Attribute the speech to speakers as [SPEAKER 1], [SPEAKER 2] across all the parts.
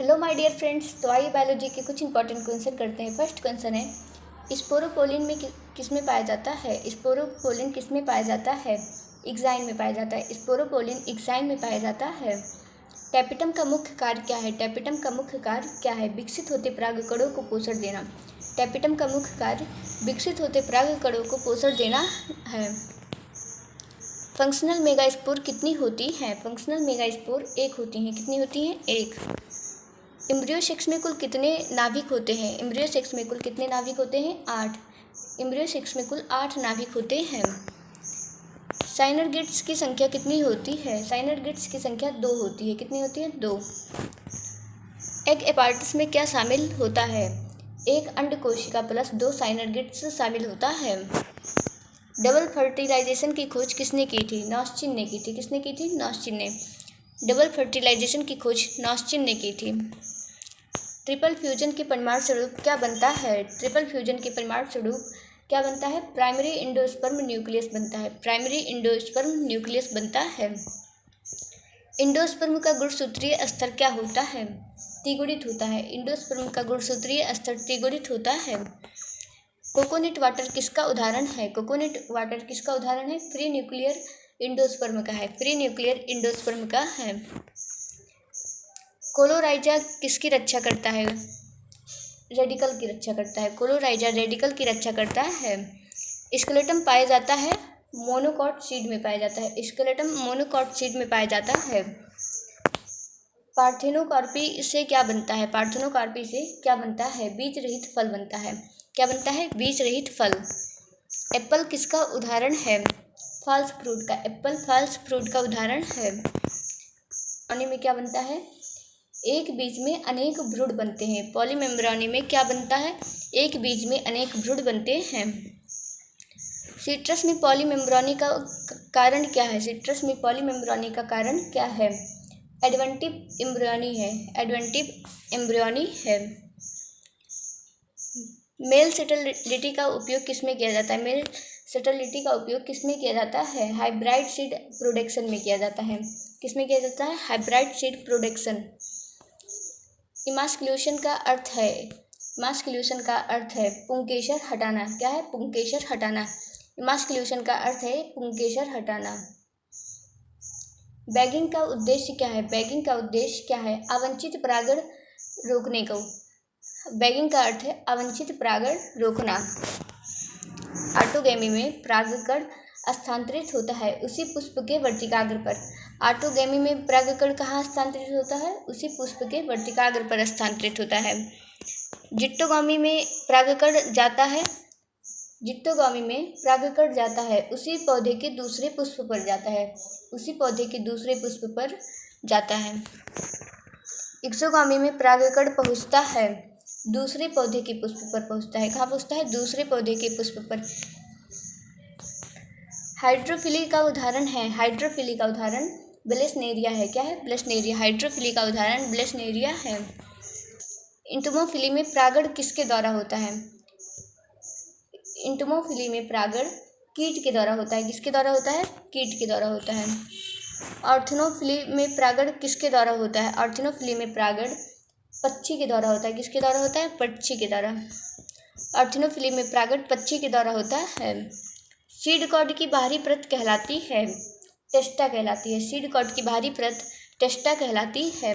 [SPEAKER 1] Hello my dear friends. तो आइए biology के कुछ इंपॉर्टेंट क्वेश्चन करते हैं। फर्स्ट क्वेश्चन है, स्पोरोपोलिन में किस में पाया जाता है? स्पोरोपोलिन किस में पाया जाता है? एग्जाइन में पाया जाता है। स्पोरोपोलिन एग्जाइन में पाया जाता है। टैपेटम का मुख्य कार्य क्या है? टैपेटम का मुख्य कार्य क्या है? विकसित होते परागकणों को पोषण देना। टैपेटम का मुख्य कार्य विकसित होते परागकणों को पोषण देना है। फंक्शनल मेगास्पोर कितनी होती हैं? फंक्शनल मेगास्पोर एक होती हैं। कितनी होती हैं? एक। एम्ब्रियो सेक्स में कुल कितने नाभिक होते हैं? एम्ब्रियो सेक्स में कुल कितने नाभिक होते हैं? 8। एम्ब्रियो सेक्स में कुल 8 नाभिक होते हैं। साइनरगिड्स की संख्या कितनी होती है? साइनरगिड्स की संख्या 2 होती है। कितनी होती है? 2। एग एपार्टस में क्या शामिल होता है? एक अंड कोशिका प्लस 2 साइनरगिड्स शामिल होता है। डबल फर्टिलाइजेशन की खोज किसने की थी? नॉस्चिन ने की थी। किसने की थी? नॉस्चिन ने। डबल फर्टिलाइजेशन की खोज नॉस्चिन ने की थी। ट्रिपल फ्यूजन के परिणाम स्वरूप क्या बनता है? ट्रिपल फ्यूजन के परिणाम स्वरूप क्या बनता है? प्राइमरी एंडोस्पर्म न्यूक्लियस बनता है। प्राइमरी एंडोस्पर्म न्यूक्लियस बनता है। एंडोस्पर्म का गुणसूत्रीय स्तर क्या होता है? त्रिगुणित होता है। एंडोस्पर्म का गुणसूत्रीय स्तर त्रिगुणित होता है। कोकोनट वाटर किसका उदाहरण है? कोकोनट वाटर किसका उदाहरण है? फ्री न्यूक्लियर एंडोस्पर्म का है। फ्री न्यूक्लियर एंडोस्पर्म का है। कोलोराइजा किसकी रक्षा करता है? रेडिकल की रक्षा करता है। कोलोराइजा रेडिकल की रक्षा करता है। स्केलेटन पाया जाता है मोनोकॉट सीड में पाया जाता है। स्केलेटन मोनोकॉट सीड में पाया जाता है। पार्थेनोकार्पी से क्या बनता है? पार्थेनोकार्पी से क्या बनता है? बीज रहित फल बनता है। क्या बनता है? बीज रहित फल। एप्पल किसका उदाहरण है? फॉल्स फ्रूट का। एप्पल फॉल्स फ्रूट का उदाहरण है। पानी में क्या बनता है? एक बीज में अनेक भ्रूण बनते हैं। पॉलीमेम्ब्रानी में क्या बनता है? एक बीज में अनेक भ्रूण बनते हैं। सिट्रस में पॉलीमेम्ब्रानी का कारण क्या है? सिट्रस में पॉलीमेम्ब्रानी का कारण क्या है? एडवेंटिव एम्ब्रियोनी है। एडवेंटिव एम्ब्रियोनी है। मेल सेटेलिटी का उपयोग किसमें किया जाता है? मेल सेटेलिटी का उपयोग किसमें किया जाता है? हाइब्रिड सीड प्रोडक्शन में किया जाता है। किसमें किया जाता है? Hybrid seed production. इमास्कुलेशन का अर्थ है? इमास्कुलेशन का अर्थ है पुंकेसर हटाना। क्या है? पुंकेसर हटाना। इमास्कुलेशन का अर्थ है पुंकेसर हटाना। बैगिंग का उद्देश्य क्या है? बैगिंग का उद्देश्य क्या है? अवांछित परागण रोकने को। बैगिंग का अर्थ है अवांछित परागण रोकना। ऑटोगैमी में परागकण स्थानांतरित होता है उसी पुष्प के वर्तिकाग्र पर। ऑटोगैमी में परागकण कहाँ स्थानांतरित होता है? उसी पुष्प के वर्तिकाग्र पर स्थानांतरित होता है। जिट्टोगामी में परागकण जाता है। जिट्टोगामी में परागकण जाता है उसी पौधे के दूसरे पुष्प पर जाता है। उसी पौधे के दूसरे पुष्प पर जाता है। एक्सोगामी में परागकण पहुँचता है दूसरे पौधे के पुष्प पर पहुँचता है। कहाँ पहुँचता है? दूसरे पौधे के पुष्प पर। हाइड्रोफिली का उदाहरण है। हाइड्रोफिली का उदाहरण ब्लेसनेरिया है। क्या है? ब्लेसनेरिया। हाइड्रोफिली का उदाहरण ब्लेसनेरिया है। इंटमोफिली में परागण किसके द्वारा होता है? इंटमोफिली में परागण कीट के द्वारा होता है। किसके द्वारा होता है? कीट के द्वारा होता है। ऑर्थोनोफिली में परागण किसके द्वारा होता है? ऑर्थोनोफिली में परागण पक्षी के द्वारा होता है। किसके द्वारा होता है? पक्षी के द्वारा। ऑर्थोनोफिली में परागण पक्षी के द्वारा होता है। सीड कॉर्ड की बाहरी परत कहलाती है टेस्टा कहलाती है। सीड कॉर्ड की बाहरी परत टेस्टा कहलाती है।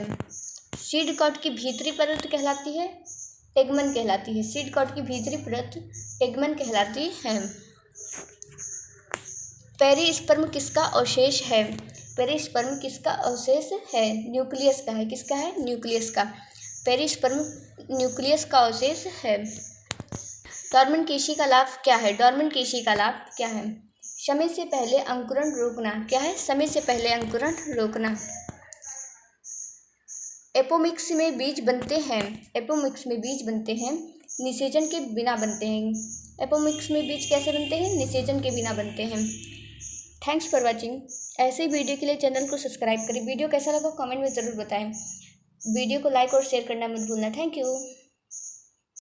[SPEAKER 1] सीड कॉर्ड की भीतरी परत कहलाती है टेगमन कहलाती है। सीड कॉर्ड की भीतरी परत टेगमन कहलाती है। पेरिस्पर्म किसका अवशेष है? पेरिस्पर्म किसका अवशेष है? न्यूक्लियस का है। किसका है? न्यूक्लियस का। पेरिस्पर्म न्यूक्लियस का अवशेष है। डॉर्मेंट केशी का लाभ क्या है? डॉर्मेंट केशी का लाभ क्या है? समय से पहले अंकुरण रोकना। क्या है? समय से पहले अंकुरण रोकना। एपोमिक्स में बीज बनते हैं। एपोमिक्स में बीज बनते हैं निषेचन के बिना बनते हैं। एपोमिक्स में बीज कैसे बनते हैं? निषेचन के बिना बनते हैं। Thanks for watching. ऐसे ही वीडियो के लिए चैनल को सब्सक्राइब करें। वीडियो कैसा लगा कमेंट में ज़रूर बताएं। वीडियो को लाइक और शेयर करना मत भूलना। Thank you.